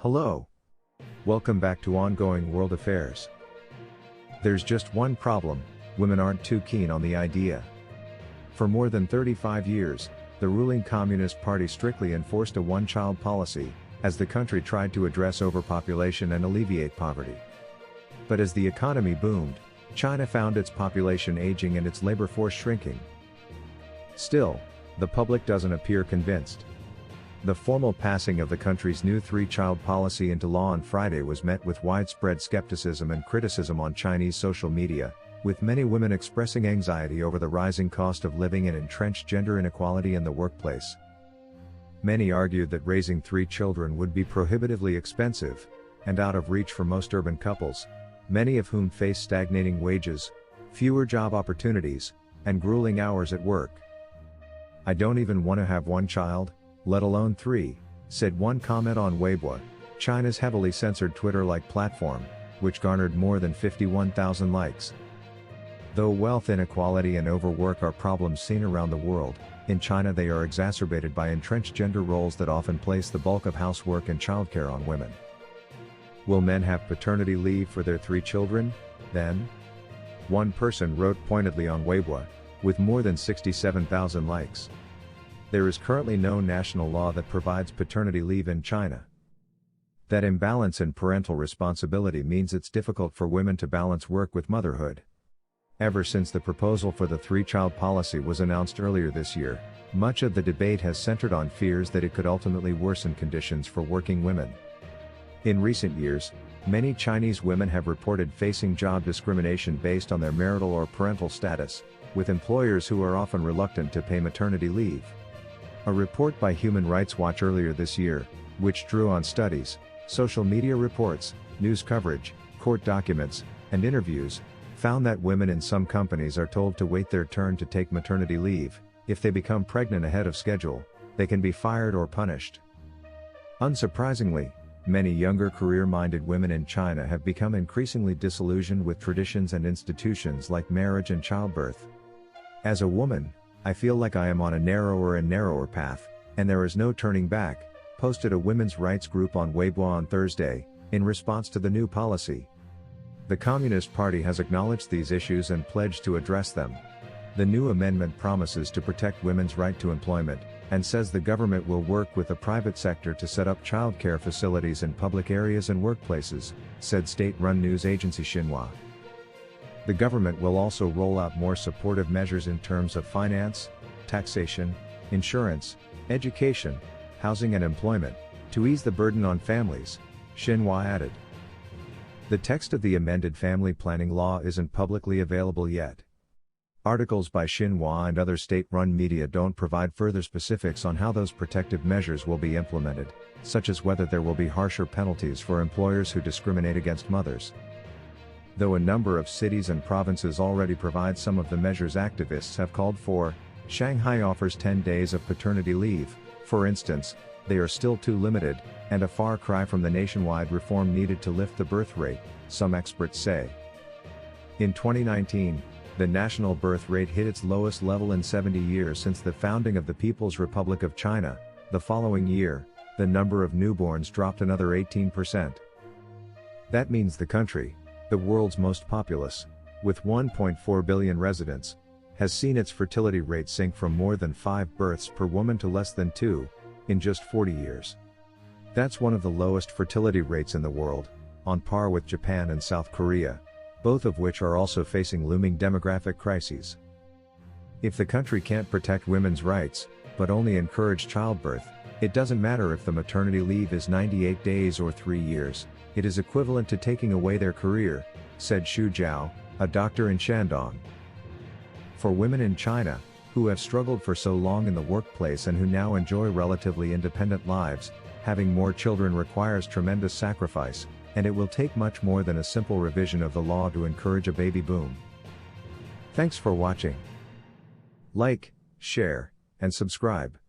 Hello. Welcome back to Ongoing World Affairs. There's just one problem: women aren't too keen on the idea. For more than 35 years, the ruling Communist Party strictly enforced a one-child policy, as the country tried to address overpopulation and alleviate poverty. But as the economy boomed, China found its population aging and its labor force shrinking. Still, the public doesn't appear convinced. The formal passing of the country's new three-child policy into law on Friday was met with widespread skepticism and criticism on Chinese social media, with many women expressing anxiety over the rising cost of living and entrenched gender inequality in the workplace. Many argued that raising 3 children would be prohibitively expensive, and out of reach for most urban couples, many of whom face stagnating wages, fewer job opportunities, and grueling hours at work. "I don't even want to have one child, let alone 3, said one comment on Weibo, China's heavily censored Twitter-like platform, which garnered more than 51,000 likes. Though wealth inequality and overwork are problems seen around the world, in China they are exacerbated by entrenched gender roles that often place the bulk of housework and childcare on women. Will men have paternity leave for their 3 children, then?" One person wrote pointedly on Weibo, with more than 67,000 likes. There is currently no national law that provides paternity leave in China. That imbalance in parental responsibility means it's difficult for women to balance work with motherhood. Ever since the proposal for the 3-child policy was announced earlier this year, much of the debate has centered on fears that it could ultimately worsen conditions for working women. In recent years, many Chinese women have reported facing job discrimination based on their marital or parental status, with employers who are often reluctant to pay maternity leave. A report by Human Rights Watch earlier this year, which drew on studies, social media reports, news coverage, court documents, and interviews, found that women in some companies are told to wait their turn to take maternity leave. If they become pregnant ahead of schedule, they can be fired or punished. Unsurprisingly, many younger career-minded women in China have become increasingly disillusioned with traditions and institutions like marriage and childbirth. "As a woman, I feel like I am on a narrower and narrower path, and there is no turning back," posted a women's rights group on Weibo on Thursday, in response to the new policy. The Communist Party has acknowledged these issues and pledged to address them. The new amendment promises to protect women's right to employment, and says the government will work with the private sector to set up childcare facilities in public areas and workplaces, said state-run news agency Xinhua. The government will also roll out more supportive measures in terms of finance, taxation, insurance, education, housing and employment, to ease the burden on families, Xinhua added. The text of the amended family planning law isn't publicly available yet. Articles by Xinhua and other state-run media don't provide further specifics on how those protective measures will be implemented, such as whether there will be harsher penalties for employers who discriminate against mothers. Though a number of cities and provinces already provide some of the measures activists have called for, Shanghai offers 10 days of paternity leave, for instance, they are still too limited, and a far cry from the nationwide reform needed to lift the birth rate, some experts say. In 2019, the national birth rate hit its lowest level in 70 years since the founding of the People's Republic of China. The following year, the number of newborns dropped another 18%. That means the country, the world's most populous, with 1.4 billion residents, has seen its fertility rate sink from more than 5 births per woman to less than 2, in just 40 years. That's one of the lowest fertility rates in the world, on par with Japan and South Korea, both of which are also facing looming demographic crises. If the country can't protect women's rights, but only encourage childbirth, it doesn't matter if the maternity leave is 98 days or 3 years, it is equivalent to taking away their career, said Xu Zhao, a doctor in Shandong. For women in China, who have struggled for so long in the workplace and who now enjoy relatively independent lives, having more children requires tremendous sacrifice, and it will take much more than a simple revision of the law to encourage a baby boom. Thanks for watching. Like, share, and subscribe.